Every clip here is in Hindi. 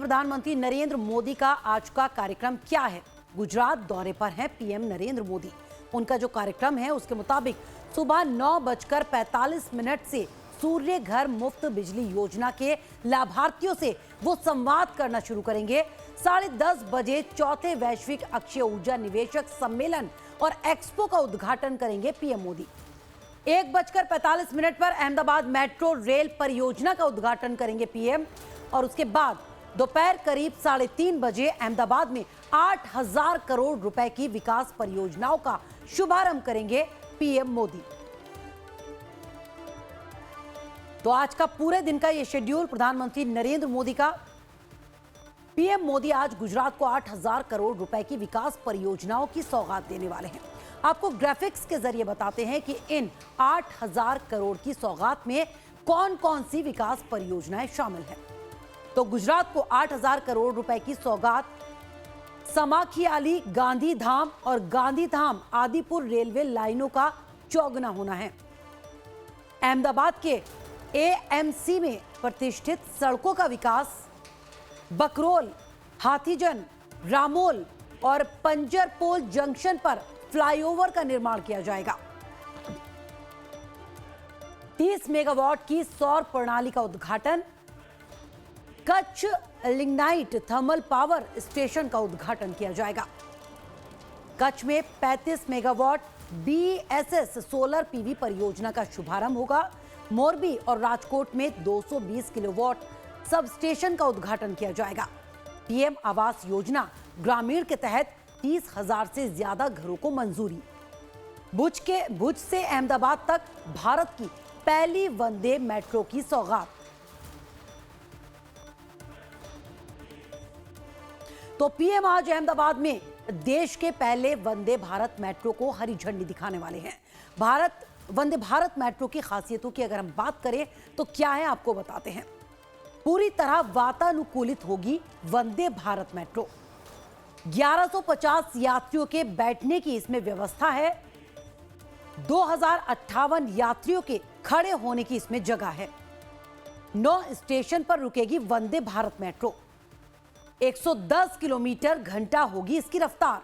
प्रधानमंत्री नरेंद्र मोदी का आज का कार्यक्रम क्या है? गुजरात दौरे पर हैं पीएम नरेंद्र मोदी। उनका जो कार्यक्रम है उसके मुताबिक सुबह 9:45 से सूर्य घर मुफ्त बिजली योजना के लाभार्थियों से वो संवाद करना शुरू करेंगे। 10:30 बजे चौथे वैश्विक अक्षय ऊर्जा निवेशक सम्मेलन और एक्सपो का उद्घाटन करेंगे पीएम मोदी। 1:45 पर अहमदाबाद मेट्रो रेल परियोजना का उद्घाटन करेंगे पीएम और उसके बाद दोपहर करीब 3:30 बजे अहमदाबाद में 8,000 करोड़ रुपए की विकास परियोजनाओं का शुभारंभ करेंगे पीएम मोदी। तो आज का पूरे दिन का ये शेड्यूल प्रधानमंत्री नरेंद्र मोदी का। पीएम मोदी आज गुजरात को 8,000 करोड़ रुपए की विकास परियोजनाओं की सौगात देने वाले हैं। आपको ग्राफिक्स के जरिए बताते हैं कि इन 8,000 करोड़ की सौगात में कौन कौन सी विकास परियोजनाएं शामिल हैं। तो गुजरात को 8,000 करोड़ रुपए की सौगात समाखियाली गांधीधाम और गांधीधाम आदिपुर रेलवे लाइनों का चौगुना होना है। अहमदाबाद के एएमसी में प्रतिष्ठित सड़कों का विकास, बकरोल, हाथीजन, रामोल और पंजरपोल जंक्शन पर फ्लाईओवर का निर्माण किया जाएगा। 30 मेगावाट की सौर प्रणाली का उद्घाटन, Kutch lignite thermal power station का उद्घाटन किया जाएगा। कच्छ में 35 मेगावाट बीएसएस सोलर पीवी परियोजना का शुभारंभ होगा। मोरबी और राजकोट में 220 किलोवाट सब स्टेशन का उद्घाटन किया जाएगा। पीएम आवास योजना ग्रामीण के तहत 30,000 से ज्यादा घरों को मंजूरी। भुज से अहमदाबाद तक भारत की पहली वंदे मेट्रो की सौगात। तो पीएम आज अहमदाबाद में देश के पहले वंदे भारत मेट्रो को हरी झंडी दिखाने वाले हैं। वंदे भारत मेट्रो की खासियतों की अगर हम बात करें तो क्या है, आपको बताते हैं। पूरी तरह वातानुकूलित होगी वंदे भारत मेट्रो। 1150 यात्रियों के बैठने की इसमें व्यवस्था है। 2058 यात्रियों के खड़े होने की इसमें जगह है। 9 स्टेशन पर रुकेगी वंदे भारत मेट्रो। 110 किलोमीटर घंटा होगी इसकी रफ्तार।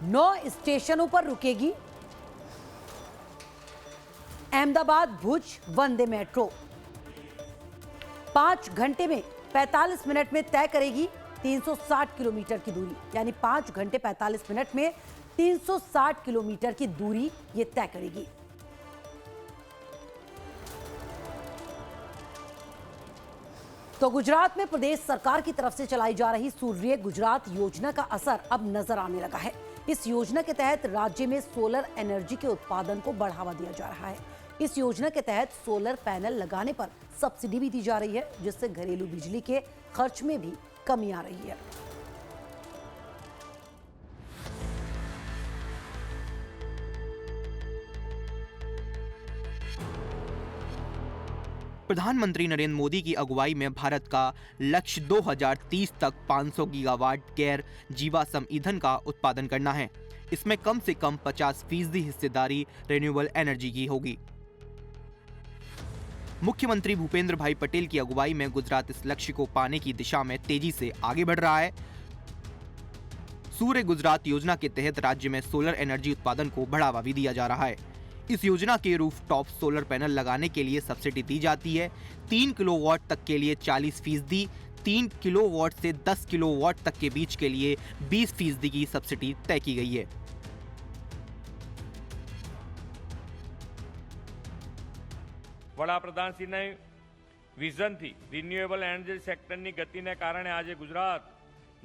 9 स्टेशनों पर रुकेगी अहमदाबाद भुज वंदे मेट्रो। 5 घंटे में 45 मिनट में तय करेगी 360 किलोमीटर की दूरी, यानी 5 घंटे 45 मिनट में 360 किलोमीटर की दूरी ये तय करेगी। तो गुजरात में प्रदेश सरकार की तरफ से चलाई जा रही सूर्य गुजरात योजना का असर अब नजर आने लगा है। इस योजना के तहत राज्य में सोलर एनर्जी के उत्पादन को बढ़ावा दिया जा रहा है। इस योजना के तहत सोलर पैनल लगाने पर सब्सिडी भी दी जा रही है, जिससे घरेलू बिजली के खर्च में भी कमी आ रही है। प्रधानमंत्री नरेंद्र मोदी की अगुवाई में भारत का लक्ष्य 2030 तक 500 गीगावाट गैर जीवाश्म ईंधन का उत्पादन करना है। इसमें कम से कम 50% हिस्सेदारी रिन्यूएबल एनर्जी की होगी। मुख्यमंत्री भूपेंद्र भाई पटेल की अगुवाई में गुजरात इस लक्ष्य को पाने की दिशा में तेजी से आगे बढ़ रहा है। सूर्य गुजरात योजना के तहत राज्य में सोलर एनर्जी उत्पादन को बढ़ावा भी दिया जा रहा है। इस योजना के रूफटॉप सोलर पैनल लगाने के लिए सब्सिडी दी जाती है। 3 किलोवाट तक के लिए 40%, 3 किलोवाट से 10 किलोवाट तक के बीच के लिए 20% की सब्सिडी तय की गई है। વડાપ્રધાનશ્રીના વિઝનથી રિન્યુએબલ એનર્જી સેક્ટરની ગતિને કારણે આજે ગુજરાત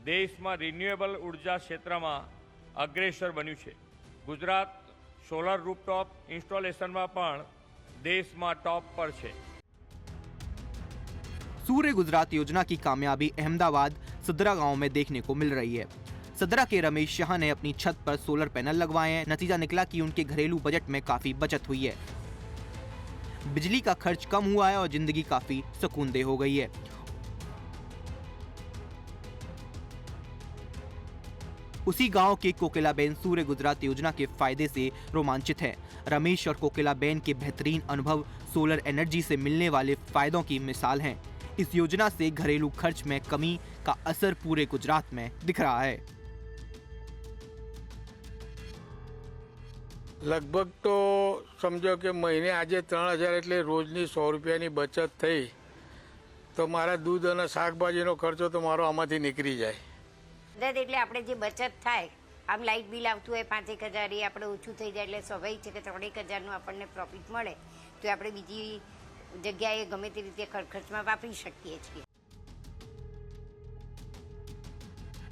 દેશમાં રિન્યુએબલ ઉર્જા ક્ષેત્રમાં અગ્રેસર બન્યું છે। ગુજરાત સોલર રૂફટોપ ઇન્સ્ટોલેશનમાં પણ દેશમાં ટોપ પર છે। सूर्य गुजरात योजना की कामयाबी अहमदाबाद सदरा गांव में देखने को मिल रही है। सदरा के रमेश शाह ने अपनी छत पर सोलर पैनल लगवाए हैं। नतीजा निकला कि उनके घरेलू बजट में काफी बचत हुई है। बिजली का खर्च कम हुआ है और जिंदगी काफी सुकूनदेह हो गई है। उसी गांव के कोकिलाबेन सूर्य गुजरात योजना के फायदे से रोमांचित है। रमेश और कोकिलाबेन के बेहतरीन अनुभव सोलर एनर्जी से मिलने वाले फायदों की मिसाल हैं। इस योजना से घरेलू खर्च में कमी का असर पूरे गुजरात में दिख रहा है। लगभग तो समझो कि महीने આજે 3000 એટલે રોજની 100 રૂપિયાની બચત થઈ તો મારા દૂધ અને શાકભાજીનો ખર્ચો તો મારો આમાંથી નીકળી જાય। એટલે આપણે જે બચત થાય, આમ લાઇટ બિલ આવતું હોય 5-1000 એ આપણે ઓછું થઈ જાય એટલે સ્વાભાવિક છે કે 3-1000નું આપણને પ્રોફિટ મળે તો આપણે બીજી જગ્યાએ ગમે તે રીતે ખર્ચમાં વાપરી શકીએ છીએ।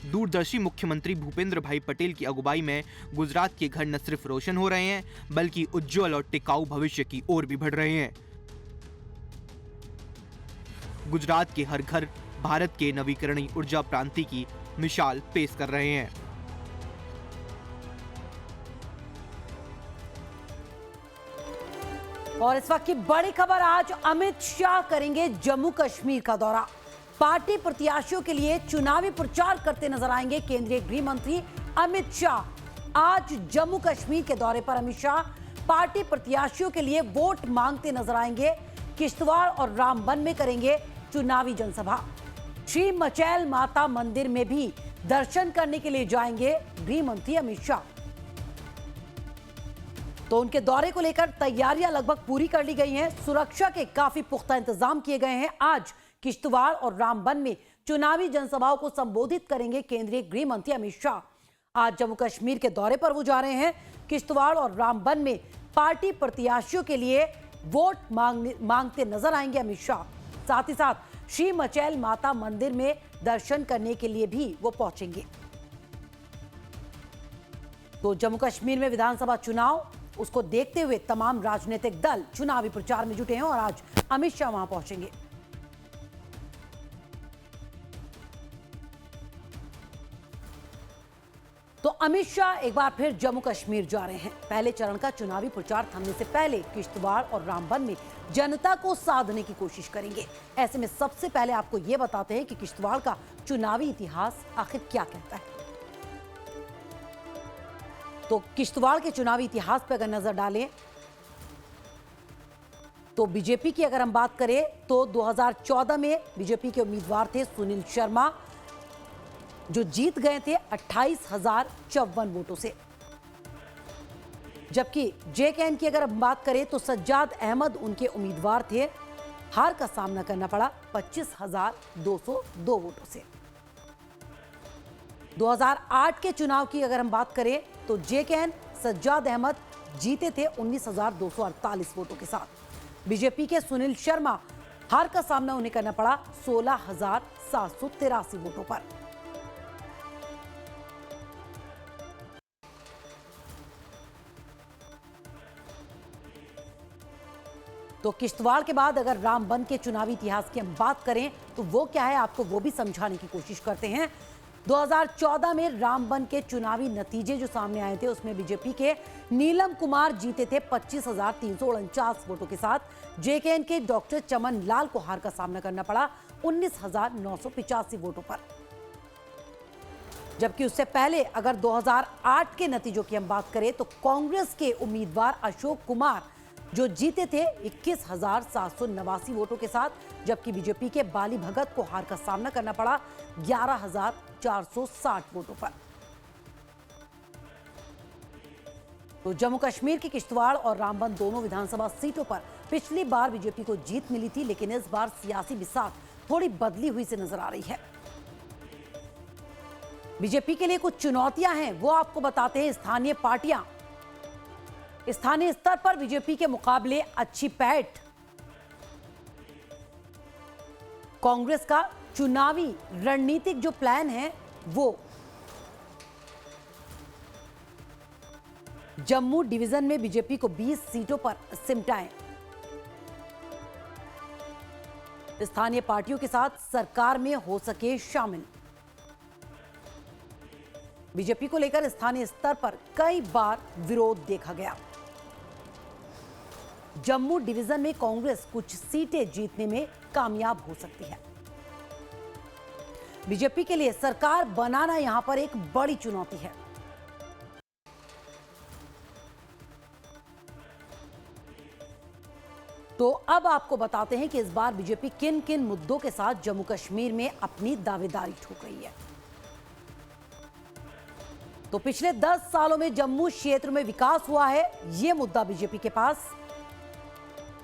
दूरदर्शी मुख्यमंत्री भूपेंद्र भाई पटेल की अगुवाई में गुजरात के घर न सिर्फ रोशन हो रहे हैं बल्कि उज्जवल और टिकाऊ भविष्य की ओर भी बढ़ रहे हैं। गुजरात के हर घर भारत के नवीकरणीय ऊर्जा क्रांति की मिसाल पेश कर रहे हैं। और इस वक्त की बड़ी खबर, आज अमित शाह करेंगे जम्मू कश्मीर का दौरा। पार्टी प्रत्याशियों के लिए चुनावी प्रचार करते नजर आएंगे केंद्रीय गृह मंत्री अमित शाह। आज जम्मू कश्मीर के दौरे पर अमित शाह पार्टी प्रत्याशियों के लिए वोट मांगते नजर आएंगे। किश्तवाड़ और रामबन में करेंगे चुनावी जनसभा। श्री मचैल माता मंदिर में भी दर्शन करने के लिए जाएंगे गृह मंत्री अमित शाह। तो उनके दौरे को लेकर तैयारियां लगभग पूरी कर ली गई हैं। सुरक्षा के काफी पुख्ता इंतजाम किए गए हैं। आज किश्तवाड़ और रामबन में चुनावी जनसभाओं को संबोधित करेंगे केंद्रीय गृह मंत्री अमित शाह। आज जम्मू कश्मीर के दौरे पर वो जा रहे हैं। किश्तवाड़ और रामबन में पार्टी प्रत्याशियों के लिए वोट मांगते नजर आएंगे अमित शाह। साथ ही साथ श्री मचैल माता मंदिर में दर्शन करने के लिए भी वो पहुंचेंगे। तो जम्मू कश्मीर में विधानसभा चुनाव, उसको देखते हुए तमाम राजनीतिक दल चुनावी प्रचार में जुटे हैं और आज अमित शाह वहां पहुंचेंगे। तो अमित शाह एक बार फिर जम्मू कश्मीर जा रहे हैं। पहले चरण का चुनावी प्रचार थमने से पहले किश्तवाड़ और रामबन में जनता को साधने की कोशिश करेंगे। ऐसे में सबसे पहले आपको यह बताते हैं कि किश्तवाड़ का चुनावी इतिहास आखिर क्या कहता है। तो किश्तवाड़ के चुनावी इतिहास पर अगर नजर डालें तो बीजेपी की अगर हम बात करें तो 2014 में बीजेपी के उम्मीदवार थे सुनील शर्मा, जो जीत गए थे 28,054 वोटों से। जबकि जेकेएन की अगर हम बात करें तो सज्जाद अहमद उनके उम्मीदवार थे। हार का सामना करना पड़ा 25,202 वोटों से। 2008 के चुनाव की अगर हम बात करें तो जेकेएन सज्जाद अहमद जीते थे 19,248 वोटों के साथ। बीजेपी के सुनील शर्मा, हार का सामना उन्हें करना पड़ा 16,783 वोटों पर। तो किश्तवाड़ के बाद अगर रामबन के चुनावी इतिहास की हम बात करें तो वो क्या है, आपको वो भी समझाने की कोशिश करते हैं। 2014 में रामबन के चुनावी नतीजे जो सामने आए थे उसमें बीजेपी के नीलम कुमार जीते थे 25,349 वोटों के साथ। जेकेएन के डॉक्टर चमन लाल को हार का सामना करना पड़ा 19,985 वोटों पर। जबकि उससे पहले अगर 2008 के नतीजों की हम बात करें तो कांग्रेस के उम्मीदवार अशोक कुमार जो जीते थे 21,789 वोटों के साथ, जबकि बीजेपी के बाली भगत को हार का सामना करना पड़ा 11,460 वोटों पर। तो जम्मू कश्मीर की किश्तवाड़ और रामबन दोनों विधानसभा सीटों पर पिछली बार बीजेपी को जीत मिली थी, लेकिन इस बार सियासी बिसात थोड़ी बदली हुई से नजर आ रही है। बीजेपी के लिए कुछ चुनौतियां हैं, वो आपको बताते हैं स्थानीय पार्टियां। स्थानीय स्तर पर बीजेपी के मुकाबले अच्छी पैठ। कांग्रेस का चुनावी रणनीतिक जो प्लान है वो जम्मू डिवीजन में बीजेपी को 20 सीटों पर सिमटाएं। स्थानीय पार्टियों के साथ सरकार में हो सके शामिल। बीजेपी को लेकर स्थानीय स्तर पर कई बार विरोध देखा गया। जम्मू डिवीजन में कांग्रेस कुछ सीटें जीतने में कामयाब हो सकती है। बीजेपी के लिए सरकार बनाना यहां पर एक बड़ी चुनौती है। तो अब आपको बताते हैं कि इस बार बीजेपी किन किन मुद्दों के साथ जम्मू कश्मीर में अपनी दावेदारी ठोक रही है। तो पिछले 10 सालों में जम्मू क्षेत्र में विकास हुआ है, यह मुद्दा बीजेपी के पास।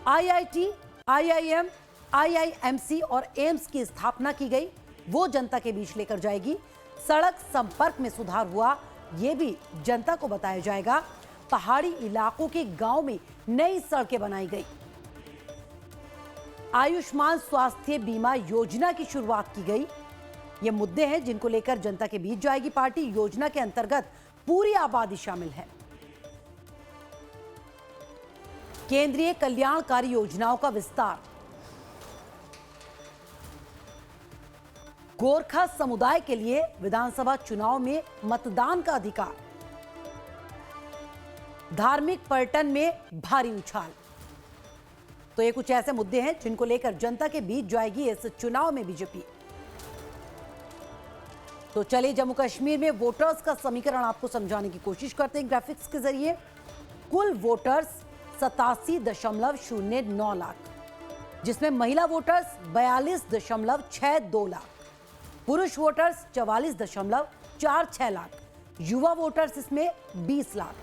आईआईटी, आईआईएम, आईआईएमसी और एम्स की स्थापना की गई, वो जनता के बीच लेकर जाएगी। सड़क संपर्क में सुधार हुआ, यह भी जनता को बताया जाएगा। पहाड़ी इलाकों के गांव में नई सड़कें बनाई गई। आयुष्मान स्वास्थ्य बीमा योजना की शुरुआत की गई। ये मुद्दे हैं जिनको लेकर जनता के बीच जाएगी पार्टी। योजना के अंतर्गत पूरी आबादी शामिल है। केंद्रीय कल्याणकारी योजनाओं का विस्तार, गोरखा समुदाय के लिए विधानसभा चुनाव में मतदान का अधिकार, धार्मिक पर्यटन में भारी उछाल। तो ये कुछ ऐसे मुद्दे हैं जिनको लेकर जनता के बीच जाएगी इस चुनाव में बीजेपी। तो चलिए जम्मू कश्मीर में वोटर्स का समीकरण आपको समझाने की कोशिश करते हैं ग्राफिक्स के जरिए। कुल वोटर्स 87.09 लाख, जिसमें महिला वोटर्स 42.62 लाख, पुरुष वोटर्स 44.46 लाख, युवा वोटर्स इसमें 20 लाख।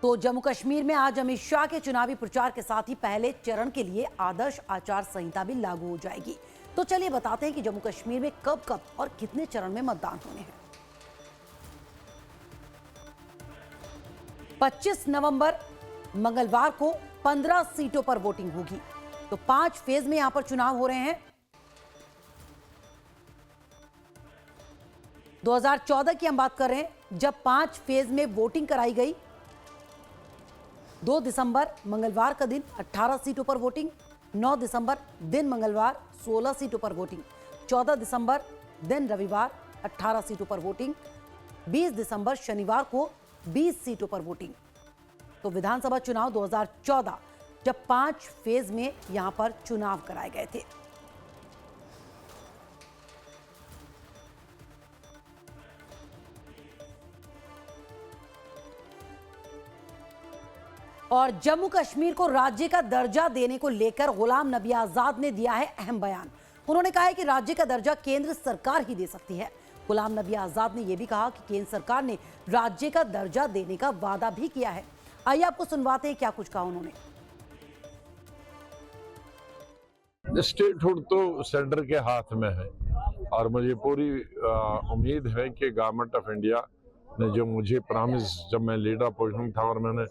तो जम्मू कश्मीर में आज अमित शाह के चुनावी प्रचार के साथ ही पहले चरण के लिए आदर्श आचार संहिता भी लागू हो जाएगी। तो चलिए बताते हैं कि जम्मू कश्मीर में कब कब और कितने चरण में मतदान होने हैं। 25 नवंबर मंगलवार को 15 सीटों पर वोटिंग होगी। तो 5 फेज में यहां पर चुनाव हो रहे हैं। 2014 की हम बात कर रहे हैं जब 5 फेज में वोटिंग कराई गई। 2 दिसंबर मंगलवार का दिन 18 सीटों पर वोटिंग, 9 दिसंबर दिन मंगलवार 16 सीटों पर वोटिंग, 14 दिसंबर दिन रविवार 18 सीटों पर वोटिंग, 20 दिसंबर शनिवार को 20 सीटों पर वोटिंग। तो विधानसभा चुनाव 2014 जब 5 फेज में यहां पर चुनाव कराए गए थे। और जम्मू कश्मीर को राज्य का दर्जा देने को लेकर गुलाम नबी आजाद ने दिया है अहम बयान। उन्होंने कहा है कि राज्य का दर्जा केंद्र सरकार ही दे सकती है। गुलाम नबी आजाद ने यह भी कहा कि केंद्र सरकार ने राज्य का दर्जा देने का वादा भी किया है। आइए आपको सुनवाते हैं क्या कुछ कहा उन्होंने। स्टेटहुड तो सेंटर के हाथ में है और मुझे पूरी उम्मीद है कि गवर्नमेंट ऑफ इंडिया ने जो मुझे प्रॉमिस, जब मैं लीडर पोजीशन था और मैंने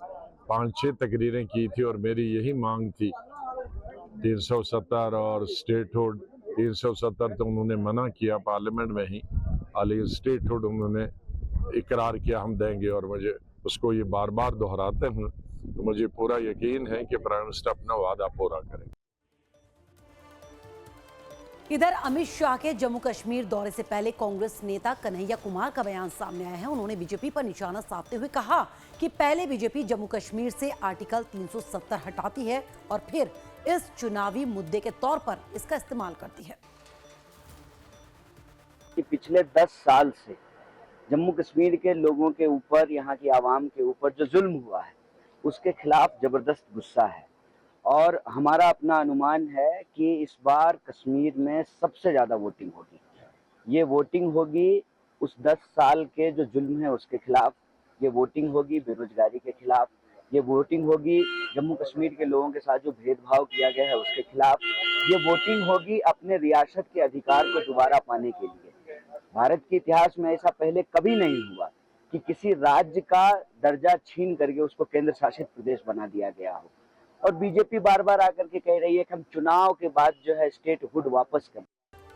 5-6 तकरीरें की थी और मेरी यही मांग थी 370 और स्टेटहुड। 370 तो उन्होंने मना किया पार्लियामेंट में ही, लेकिन स्टेटहुड उन्होंने इकरार किया हम देंगे और मुझे उसको ये बार बार दोहराते हैं। तो मुझे पूरा यकीन है कि प्राइम मिनिस्टर अपना वादा पूरा करेंगे। इधर अमित शाह के जम्मू कश्मीर दौरे से पहले कांग्रेस नेता कन्हैया कुमार का बयान सामने आया है। उन्होंने बीजेपी पर निशाना साधते हुए कहा कि पहले बीजेपी जम्मू कश्मीर से आर्टिकल 370 हटाती है और फिर इस चुनावी मुद्दे के तौर पर इसका इस्तेमाल करती है। कि पिछले 10 साल से जम्मू कश्मीर के लोगों के ऊपर, यहाँ की आवाम के ऊपर जो जुल्म हुआ है उसके खिलाफ जबरदस्त गुस्सा है और हमारा अपना अनुमान है कि इस बार कश्मीर में सबसे ज़्यादा वोटिंग होगी। ये वोटिंग होगी उस 10 साल के जो जुल्म है उसके खिलाफ, ये वोटिंग होगी बेरोजगारी के खिलाफ, ये वोटिंग होगी जम्मू कश्मीर के लोगों के साथ जो भेदभाव किया गया है उसके खिलाफ, ये वोटिंग होगी अपने रियासत के अधिकार को दोबारा पाने के लिए। भारत के इतिहास में ऐसा पहले कभी नहीं हुआ कि किसी राज्य का दर्जा छीन करके उसको केंद्र शासित प्रदेश बना दिया गया हो। और बीजेपी बार बार आकर के कह रही है कि हम चुनाव के बाद जो है स्टेटहुड वापस करें।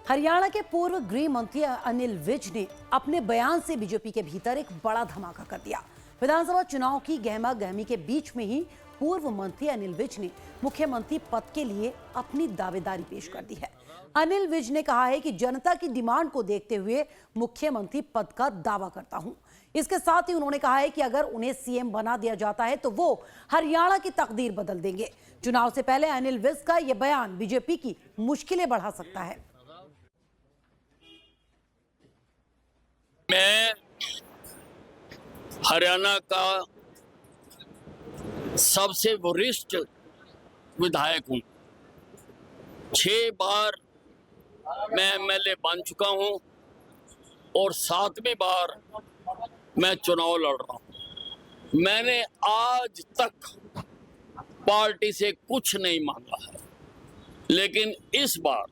हरियाणा के पूर्व गृह मंत्री अनिल विज ने अपने बयान से बीजेपी के भीतर एक बड़ा धमाका कर दिया। विधानसभा चुनाव की गहमा गहमी के बीच में ही पूर्व मंत्री अनिल विज ने मुख्यमंत्री पद के लिए अपनी दावेदारी पेश कर दी है। अनिल विज ने कहा है कि जनता की डिमांड को देखते हुए मुख्यमंत्री पद का दावा करता हूं। इसके साथ ही उन्होंने कहा है कि अगर उन्हें सीएम बना दिया जाता है तो वो हरियाणा की तकदीर बदल देंगे। चुनाव से पहले अनिल विज का यह बयान बीजेपी की मुश्किलें बढ़ा सकता है। मैं हरियाणा का सबसे वरिष्ठ विधायक हूं। 6 बार मैं एमएलए बन चुका हूं और 7वीं बार मैं चुनाव लड़ रहा हूं। मैंने आज तक पार्टी से कुछ नहीं मांगा है, लेकिन इस बार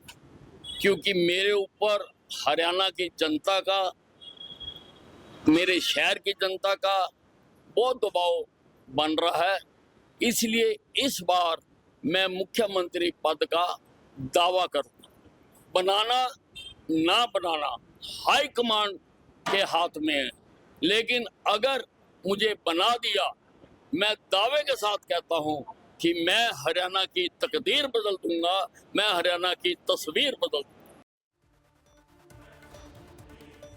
क्योंकि मेरे ऊपर हरियाणा की जनता का, मेरे शहर की जनता का बहुत दबाव बन रहा है, इसलिए इस बार मैं मुख्यमंत्री पद का दावा करूंगा। बनाना ना बनाना हाई कमांड के हाथ में है, लेकिन अगर मुझे बना दिया, मैं दावे के साथ कहता हूं कि मैं हरियाणा की तकदीर बदल दूंगा, मैं हरियाणा की तस्वीर बदल दूंगा।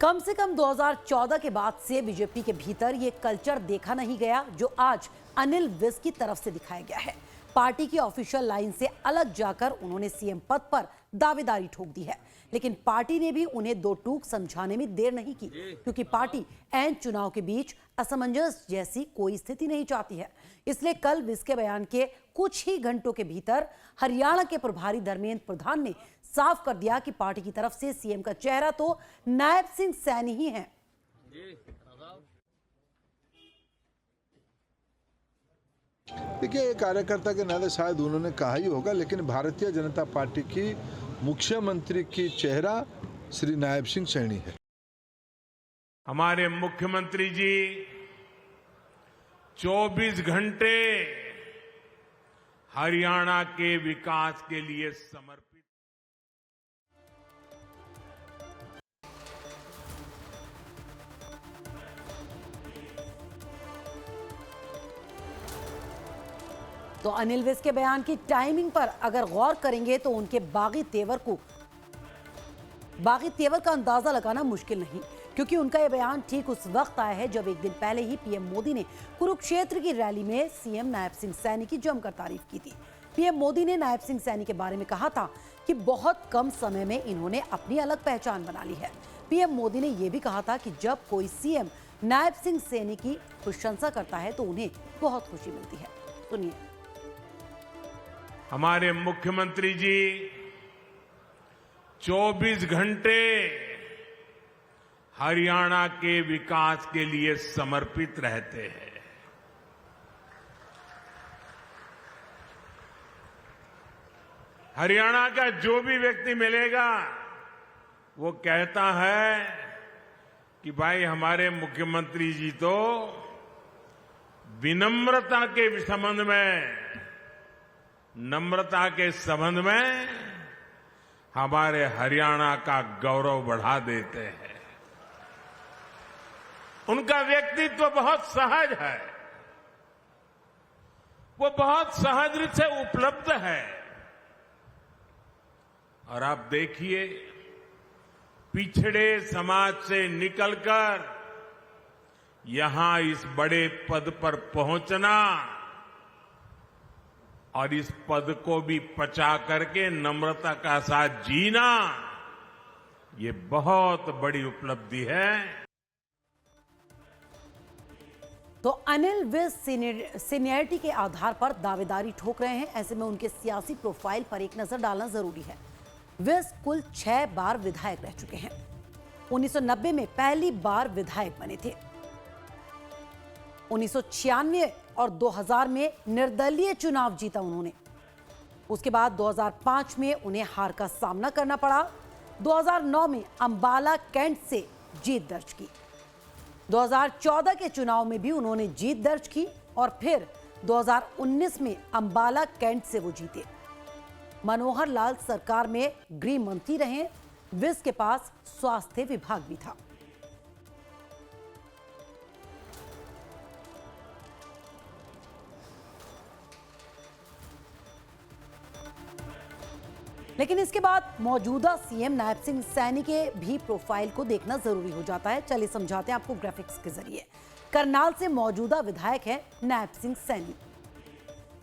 कम से कम 2014 के बाद से बीजेपी के भीतर ये कल्चर देखा नहीं गया जो आज अनिल विज की तरफ से दिखाया गया है। पार्टी की ऑफिशियल लाइन से अलग जाकर उन्होंने सीएम पद पर दावेदारी ठोक दी है, लेकिन पार्टी ने भी उन्हें दो टूक समझाने में देर नहीं की, क्योंकि पार्टी ऐन चुनाव के बीच असमंजस जैसी कोई स्थिति नहीं चाहती है। इसलिए कल विज के बयान के कुछ ही घंटों के भीतर हरियाणा के प्रभारी धर्मेंद्र प्रधान ने साफ कर दिया कि पार्टी की तरफ से सीएम का चेहरा तो नायब सिंह सैनी ही है। देखिए, एक कार्यकर्ता के नाते शायद उन्होंने कहा ही होगा, लेकिन भारतीय जनता पार्टी की मुख्यमंत्री की चेहरा श्री नायब सिंह सैनी है। हमारे मुख्यमंत्री जी 24 घंटे हरियाणा के विकास के लिए समर्पित। तो अनिल विज के बयान की टाइमिंग पर अगर गौर करेंगे तो उनके बागी तेवर का अंदाजा लगाना मुश्किल नहीं, क्योंकि उनका यह बयान ठीक उस वक्त आया है जब एक दिन पहले ही पीएम मोदी ने कुरुक्षेत्र की रैली में सीएम नायब सिंह सैनी की जमकर तारीफ की थी। पीएम मोदी ने नायब सिंह सैनी के बारे में कहा था कि बहुत कम समय में इन्होंने अपनी अलग पहचान बना ली है। पीएम मोदी ने यह भी कहा था कि जब कोई सीएम नायब सिंह सैनी की प्रशंसा करता है तो उन्हें बहुत खुशी मिलती है। सुनिए। हमारे मुख्यमंत्री जी 24 घंटे हरियाणा के विकास के लिए समर्पित रहते हैं। हरियाणा का जो भी व्यक्ति मिलेगा वो कहता है कि भाई हमारे मुख्यमंत्री जी तो विनम्रता के संबंध में, नम्रता के संबंध में हमारे हरियाणा का गौरव बढ़ा देते हैं। उनका व्यक्तित्व बहुत सहज है, वो बहुत सहज रूप से उपलब्ध है। और आप देखिए, पिछड़े समाज से निकलकर यहां इस बड़े पद पर पहुंचना और इस पद को भी पचा करके नम्रता का साथ जीना, ये बहुत बड़ी उपलब्धि है। तो अनिल विज सीनियरिटी के आधार पर दावेदारी ठोक रहे हैं। ऐसे में उनके सियासी प्रोफाइल पर एक नजर डालना जरूरी है। विज कुल 6 बार विधायक रह चुके हैं। 1990 में पहली बार विधायक बने थे। 1996 और 2000 में निर्दलीय चुनाव जीता उन्होंने। उसके बाद 2005 में उन्हें हार का सामना करना पड़ा। 2009 में अंबाला कैंट से जीत दर्ज की। 2014 के चुनाव में भी उन्होंने जीत दर्ज की और फिर 2019 में अंबाला कैंट से वो जीते। मनोहर लाल सरकार में गृह मंत्री रहे। विज के पास स्वास्थ्य विभाग भी था। लेकिन इसके बाद मौजूदा सीएम नायब सिंह सैनी के भी प्रोफाइल को देखना जरूरी हो जाता है। चलिए समझाते हैं आपको ग्राफिक्स के जरिए। करनाल से मौजूदा विधायक है नायब सिंह सैनी।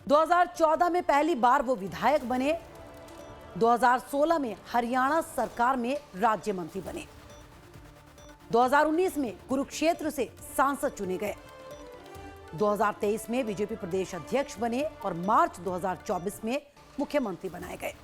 2014 में पहली बार वो विधायक बने। 2016 में हरियाणा सरकार में राज्य मंत्री बने। 2019 में कुरुक्षेत्र से सांसद चुने गए। 2023 में बीजेपी प्रदेश अध्यक्ष बने और मार्च 2024 में मुख्यमंत्री बनाए गए।